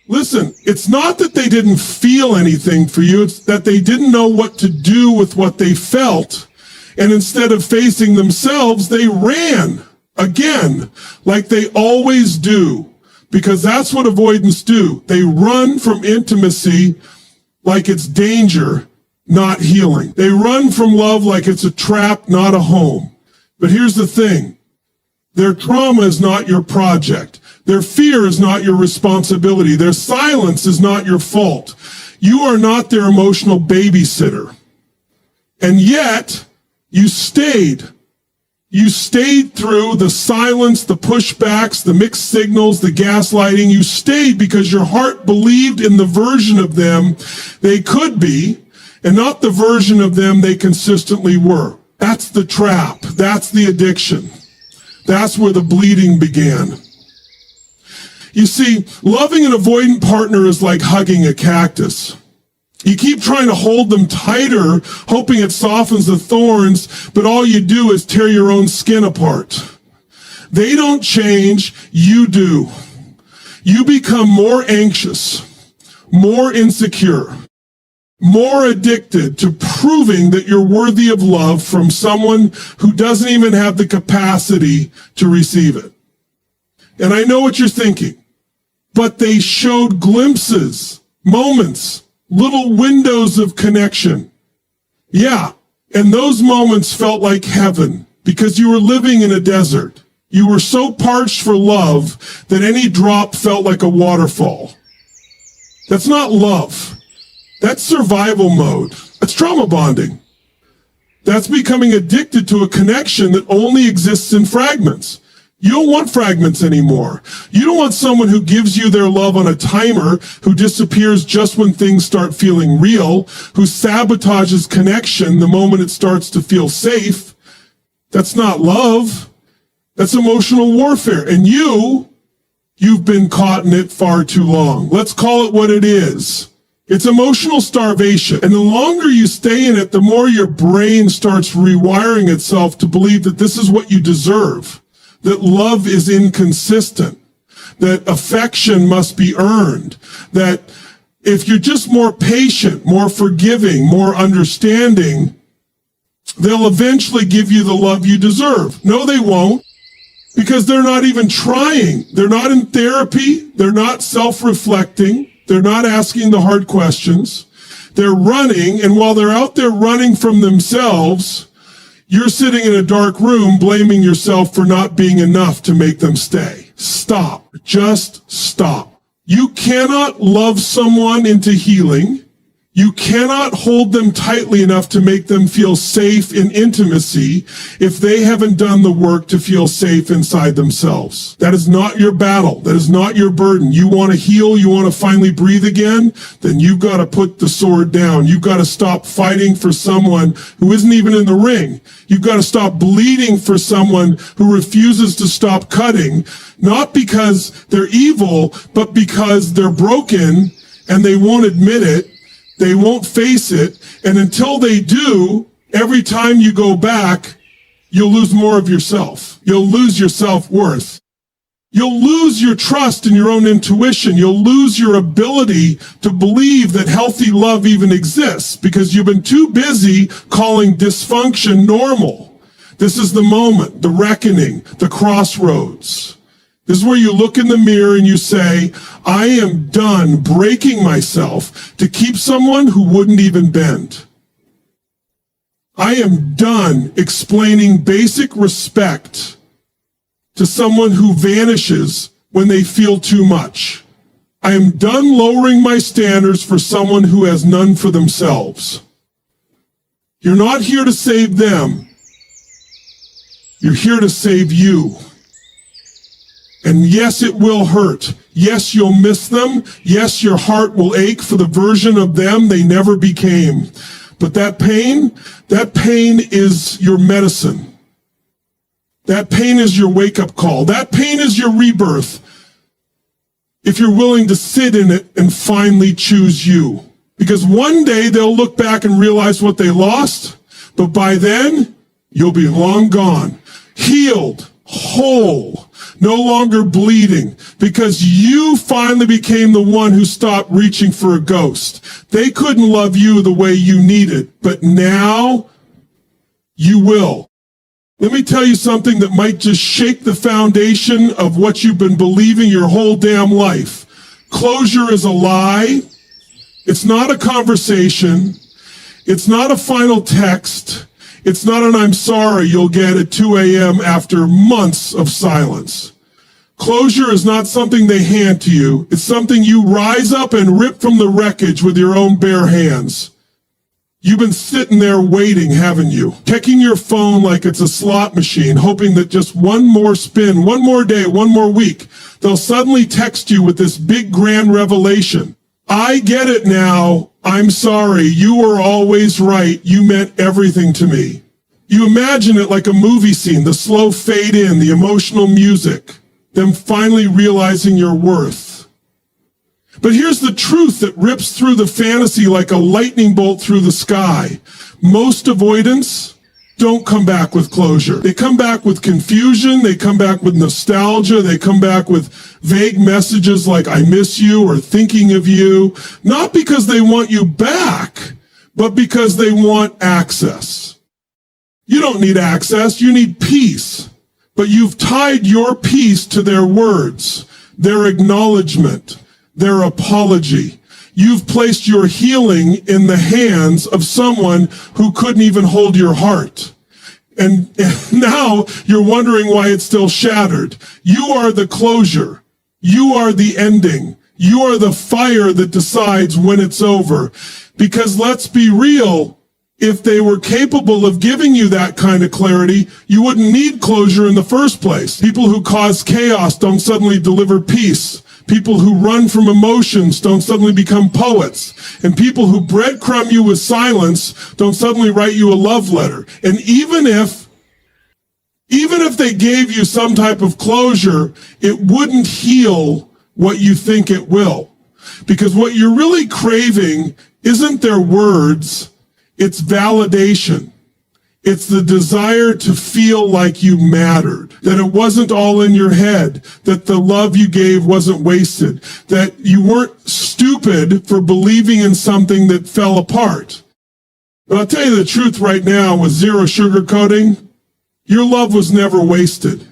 Listen, it's not that they didn't feel anything for you. It's that they didn't know what to do with what they felt. And instead of facing themselves, they ran again, like they always do, because that's what avoidants do. They run from intimacy like it's danger, not healing. They run from love like it's a trap, not a home. But here's the thing. Their trauma is not your project. Their fear is not your responsibility. Their silence is not your fault. You are not their emotional babysitter. And yet, you stayed. You stayed through the silence, the pushbacks, the mixed signals, the gaslighting. You stayed because your heart believed in the version of them they could be, and not the version of them they consistently were. That's the trap. That's the addiction. That's where the bleeding began. You see, loving an avoidant partner is like hugging a cactus. You keep trying to hold them tighter, hoping it softens the thorns, but all you do is tear your own skin apart. They don't change, you do. You become more anxious, more insecure, more addicted to proving that you're worthy of love from someone who doesn't even have the capacity to receive it. And I know what you're thinking. But they showed glimpses, moments, little windows of connection. Yeah, and those moments felt like heaven because you were living in a desert. You were so parched for love that any drop felt like a waterfall. That's not love. That's survival mode. That's trauma bonding. That's becoming addicted to a connection that only exists in fragments. You don't want fragments anymore. You don't want someone who gives you their love on a timer, who disappears just when things start feeling real, who sabotages connection the moment it starts to feel safe. That's not love. That's emotional warfare. And you've been caught in it far too long. Let's call it what it is. It's emotional starvation. And the longer you stay in it, the more your brain starts rewiring itself to believe that this is what you deserve. That love is inconsistent, that affection must be earned, that if you're just more patient, more forgiving, more understanding, they'll eventually give you the love you deserve. No, they won't, because they're not even trying. They're not in therapy. They're not self-reflecting. They're not asking the hard questions. They're running, and while they're out there running from themselves, you're sitting in a dark room blaming yourself for not being enough to make them stay. Stop. Just stop. You cannot love someone into healing. You cannot hold them tightly enough to make them feel safe in intimacy if they haven't done the work to feel safe inside themselves. That is not your battle. That is not your burden. You want to heal, you want to finally breathe again, then you've got to put the sword down. You've got to stop fighting for someone who isn't even in the ring. You've got to stop bleeding for someone who refuses to stop cutting, not because they're evil, but because they're broken and they won't admit it. They won't face it, and until they do, every time you go back, you'll lose more of yourself. You'll lose your self-worth. You'll lose your trust in your own intuition. You'll lose your ability to believe that healthy love even exists because you've been too busy calling dysfunction normal. This is the moment, the reckoning, the crossroads. This is where you look in the mirror and you say, I am done breaking myself to keep someone who wouldn't even bend. I am done explaining basic respect to someone who vanishes when they feel too much. I am done lowering my standards for someone who has none for themselves. You're not here to save them. You're here to save you. And yes, it will hurt. Yes, you'll miss them. Yes, your heart will ache for the version of them they never became. But that pain is your medicine. That pain is your wake-up call. That pain is your rebirth. If you're willing to sit in it and finally choose you. Because one day they'll look back and realize what they lost. But by then, you'll be long gone. Healed. Whole. no longer bleeding, because you finally became the one who stopped reaching for a ghost. They couldn't love you the way you needed, but now you will. Let me tell you something that might just shake the foundation of what you've been believing your whole damn life. Closure is a lie. It's not a conversation. It's not a final text. It's not an I'm sorry you'll get at 2 a.m. after months of silence. Closure is not something they hand to you. It's something you rise up and rip from the wreckage with your own bare hands. You've been sitting there waiting, haven't you? Checking your phone like it's a slot machine, hoping that just one more spin, one more day, one more week, they'll suddenly text you with this big grand revelation. I get it now. I'm sorry. You were always right. You meant everything to me. You imagine it like a movie scene, the slow fade in, the emotional music, them finally realizing your worth. But here's the truth that rips through the fantasy like a lightning bolt through the sky. Most avoidants don't come back with closure. They come back with confusion. They come back with nostalgia. They come back with vague messages like, I miss you or thinking of you. Not because they want you back, but because they want access. You don't need access. You need peace. But you've tied your peace to their words, their acknowledgement, their apology. You've placed your healing in the hands of someone who couldn't even hold your heart. And now you're wondering why it's still shattered. You are the closure. You are the ending. You are the fire that decides when it's over. Because let's be real, if they were capable of giving you that kind of clarity, you wouldn't need closure in the first place. People who cause chaos don't suddenly deliver peace. People who run from emotions don't suddenly become poets. And people who breadcrumb you with silence don't suddenly write you a love letter. And even if they gave you some type of closure, it wouldn't heal what you think it will. Because what you're really craving isn't their words, it's validation. It's the desire to feel like you mattered, that it wasn't all in your head, that the love you gave wasn't wasted, that you weren't stupid for believing in something that fell apart. But I'll tell you the truth right now, with zero sugarcoating, your love was never wasted.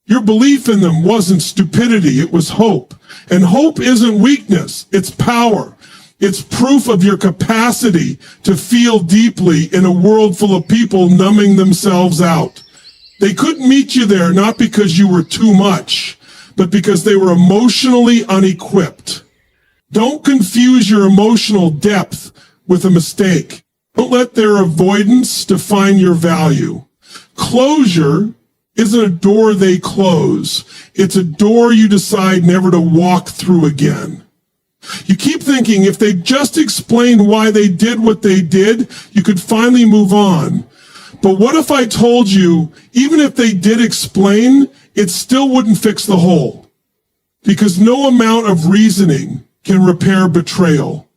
Your belief in them wasn't stupidity, it was hope. And hope isn't weakness, it's power. It's proof of your capacity to feel deeply in a world full of people numbing themselves out. They couldn't meet you there not because you were too much, but because they were emotionally unequipped. Don't confuse your emotional depth with a mistake. Don't let their avoidance define your value. Closure isn't a door they close. It's a door you decide never to walk through again. You keep thinking if they just explained why they did what they did, you could finally move on. But what if I told you, even if they did explain, it still wouldn't fix the hole? Because no amount of reasoning can repair betrayal.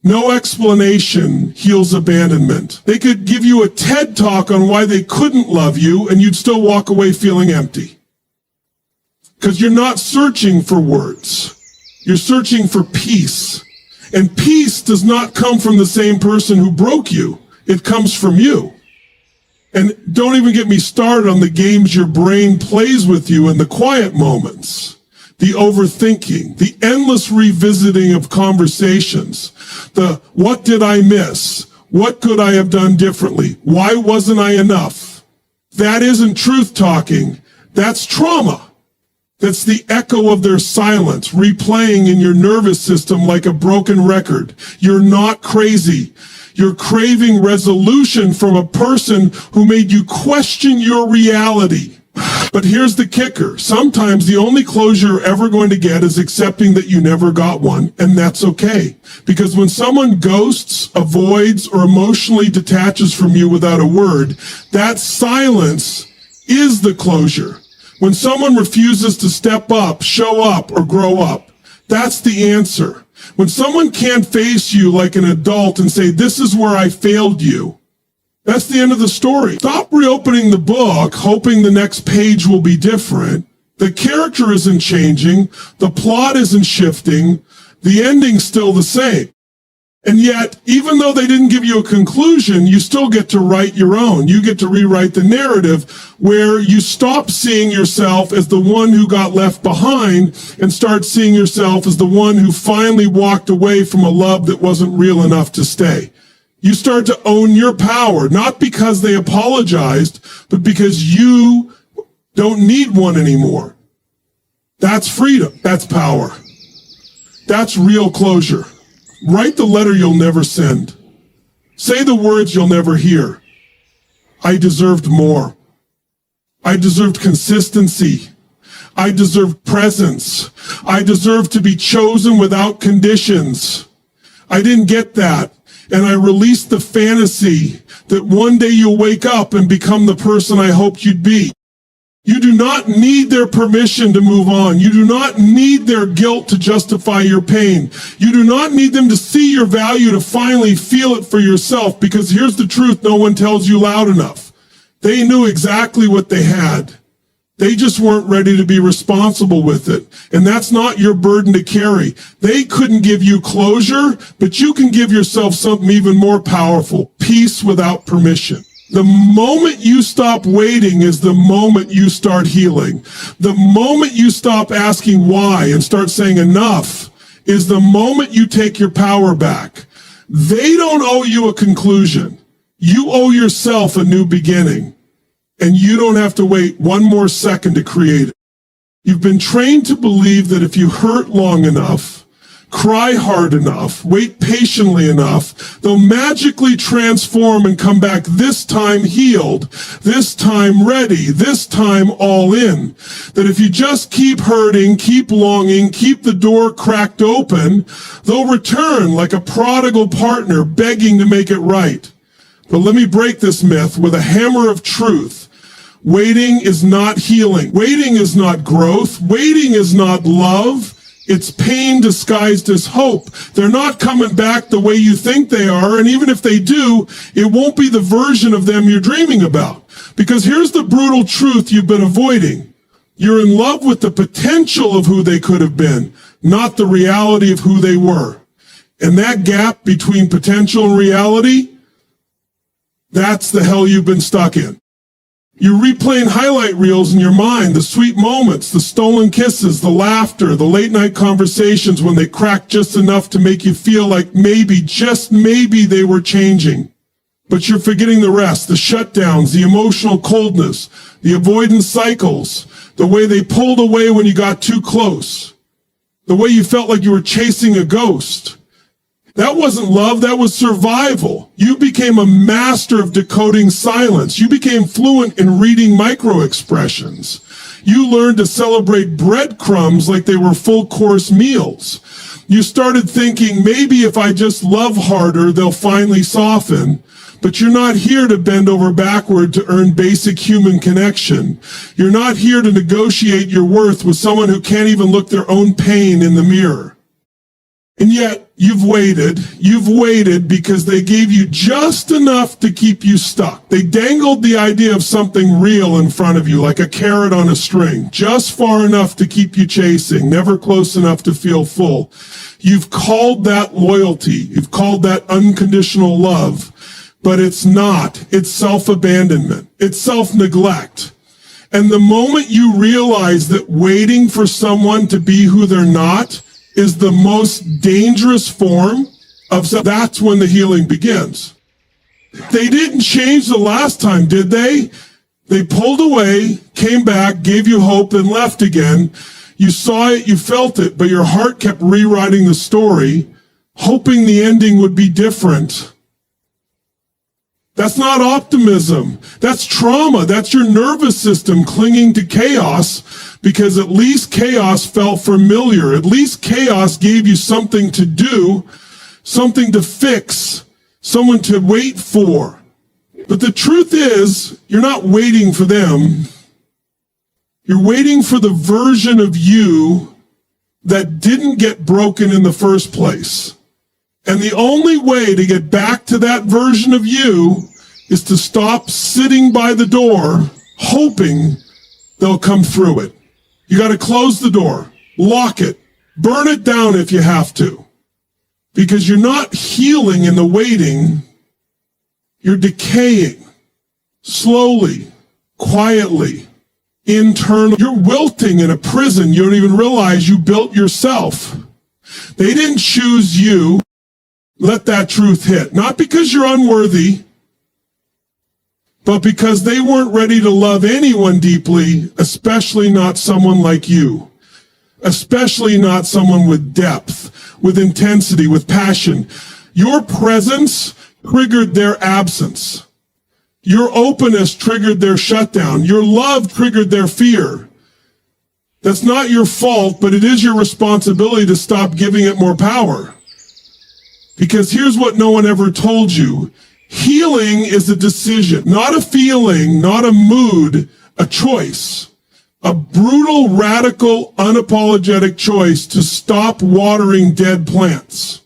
No explanation heals abandonment. They could give you a TED talk on why they couldn't love you, and you'd still walk away feeling empty. Because you're not searching for words. You're searching for peace. And peace does not come from the same person who broke you. It comes from you. And don't even get me started on the games your brain plays with you in the quiet moments. The overthinking, the endless revisiting of conversations, the what did I miss? What could I have done differently? Why wasn't I enough? That isn't truth talking. That's trauma. That's the echo of their silence, replaying in your nervous system like a broken record. You're not crazy. You're craving resolution from a person who made you question your reality. But here's the kicker. Sometimes the only closure you're ever going to get is accepting that you never got one, and that's okay. Because when someone ghosts, avoids, or emotionally detaches from you without a word, that silence is the closure. When someone refuses to step up, show up, or grow up, that's the answer. When someone can't face you like an adult and say, this is where I failed you, that's the end of the story. Stop reopening the book, hoping the next page will be different. The character isn't changing. The plot isn't shifting. The ending's still the same. And yet, even though they didn't give you a conclusion, you still get to write your own. You get to rewrite the narrative where you stop seeing yourself as the one who got left behind and start seeing yourself as the one who finally walked away from a love that wasn't real enough to stay. You start to own your power, not because they apologized, but because you don't need one anymore. That's freedom. That's power. That's real closure. Write the letter you'll never send. Say the words you'll never hear. I deserved more. I deserved consistency. I deserved presence. I deserved to be chosen without conditions. I didn't get that. And I released the fantasy that one day you'll wake up and become the person I hoped you'd be. You do not need their permission to move on. You do not need their guilt to justify your pain. You do not need them to see your value to finally feel it for yourself, because here's the truth no one tells you loud enough. They knew exactly what they had. They just weren't ready to be responsible with it. And that's not your burden to carry. They couldn't give you closure, but you can give yourself something even more powerful: peace without permission. The moment you stop waiting is the moment you start healing. The moment you stop asking why and start saying enough is the moment you take your power back. They don't owe you a conclusion. You owe yourself a new beginning. And you don't have to wait one more second to create it. You've been trained to believe that if you hurt long enough, cry hard enough, wait patiently enough, they'll magically transform and come back this time healed, this time ready, this time all in. That if you just keep hurting, keep longing, keep the door cracked open, they'll return like a prodigal partner begging to make it right. But let me break this myth with a hammer of truth. Waiting is not healing. Waiting is not growth. Waiting is not love. It's pain disguised as hope. They're not coming back the way you think they are, and even if they do, it won't be the version of them you're dreaming about. Because here's the brutal truth you've been avoiding. You're in love with the potential of who they could have been, not the reality of who they were. And that gap between potential and reality, that's the hell you've been stuck in. You're replaying highlight reels in your mind, the sweet moments, the stolen kisses, the laughter, the late night conversations when they cracked just enough to make you feel like maybe, just maybe they were changing. But you're forgetting the rest, the shutdowns, the emotional coldness, the avoidance cycles, the way they pulled away when you got too close, the way you felt like you were chasing a ghost. That wasn't love, that was survival. You became a master of decoding silence. You became fluent in reading micro-expressions. You learned to celebrate breadcrumbs like they were full-course meals. You started thinking, maybe if I just love harder, they'll finally soften. But you're not here to bend over backward to earn basic human connection. You're not here to negotiate your worth with someone who can't even look their own pain in the mirror. And yet, you've waited because they gave you just enough to keep you stuck. They dangled the idea of something real in front of you, like a carrot on a string, just far enough to keep you chasing, never close enough to feel full. You've called that loyalty. You've called that unconditional love, but it's not. It's self-abandonment. It's self-neglect. And the moment you realize that waiting for someone to be who they're not is the most dangerous form of that's when the healing begins. They didn't change the last time, did they? They pulled away, came back, gave you hope, and left again. You saw it, you felt it, but your heart kept rewriting the story, hoping the ending would be different. That's not optimism. That's trauma. That's your nervous system clinging to chaos, because at least chaos felt familiar. At least chaos gave you something to do, something to fix, someone to wait for. But the truth is, you're not waiting for them. You're waiting for the version of you that didn't get broken in the first place. And the only way to get back to that version of you is to stop sitting by the door hoping they'll come through it. You got to close the door, lock it, burn it down if you have to. Because you're not healing in the waiting, you're decaying. Slowly, quietly, internal. You're wilting in a prison you don't even realize you built yourself. They didn't choose you. Let that truth hit. Not because you're unworthy, but because they weren't ready to love anyone deeply, especially not someone like you. Especially not someone with depth, with intensity, with passion. Your presence triggered their absence. Your openness triggered their shutdown. Your love triggered their fear. That's not your fault, but it is your responsibility to stop giving it more power. Because here's what no one ever told you. Healing is a decision, not a feeling, not a mood, a choice. A brutal, radical, unapologetic choice to stop watering dead plants.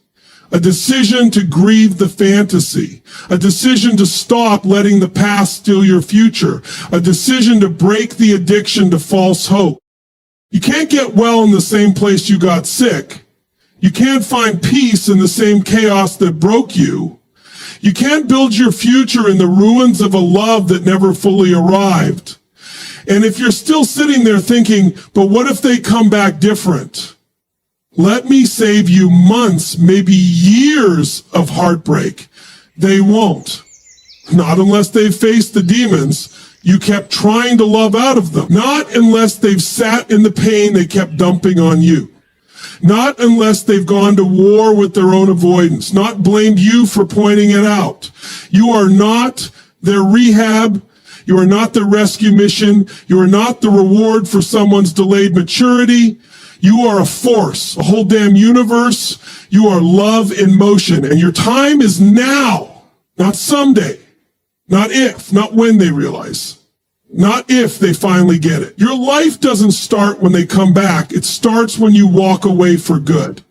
A decision to grieve the fantasy. A decision to stop letting the past steal your future. A decision to break the addiction to false hope. You can't get well in the same place you got sick. You can't find peace in the same chaos that broke you. You can't build your future in the ruins of a love that never fully arrived. And if you're still sitting there thinking, but what if they come back different? Let me save you months, maybe years of heartbreak. They won't. Not unless they've faced the demons you kept trying to love out of them. Not unless they've sat in the pain they kept dumping on you. Not unless they've gone to war with their own avoidance. Not blamed you for pointing it out. You are not their rehab. You are not the rescue mission. You are not the reward for someone's delayed maturity. You are a force, a whole damn universe. You are love in motion. And your time is now, not someday, not if, not when they realize, not if they finally get it. Your life doesn't start when they come back. It starts when you walk away for good.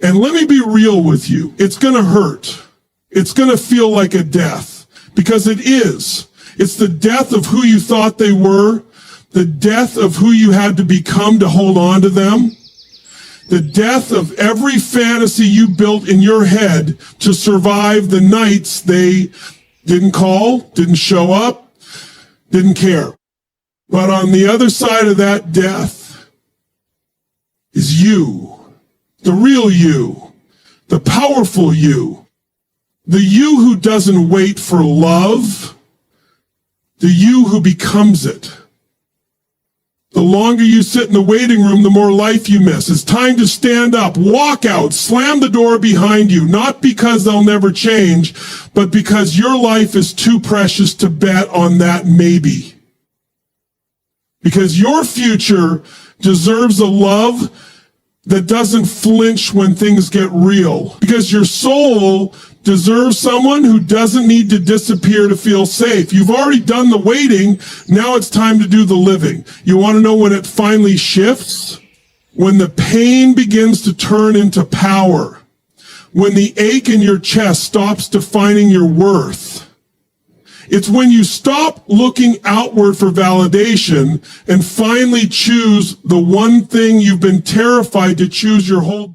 And let me be real with you. It's going to hurt. It's going to feel like a death because it is. It's the death of who you thought they were, the death of who you had to become to hold on to them, the death of every fantasy you built in your head to survive the nights they didn't call, didn't show up, didn't care. But on the other side of that death is you, the real you, the powerful you, the you who doesn't wait for love, the you who becomes it. The longer you sit in the waiting room, the more life you miss. It's time to stand up, walk out, slam the door behind you, not because they'll never change, but because your life is too precious to bet on that maybe. Because your future deserves a love that doesn't flinch when things get real. Because your soul deserves someone who doesn't need to disappear to feel safe. You've already done the waiting. Now it's time to do the living. You want to know when it finally shifts? When the pain begins to turn into power. When the ache in your chest stops defining your worth. It's when you stop looking outward for validation and finally choose the one thing you've been terrified to choose your whole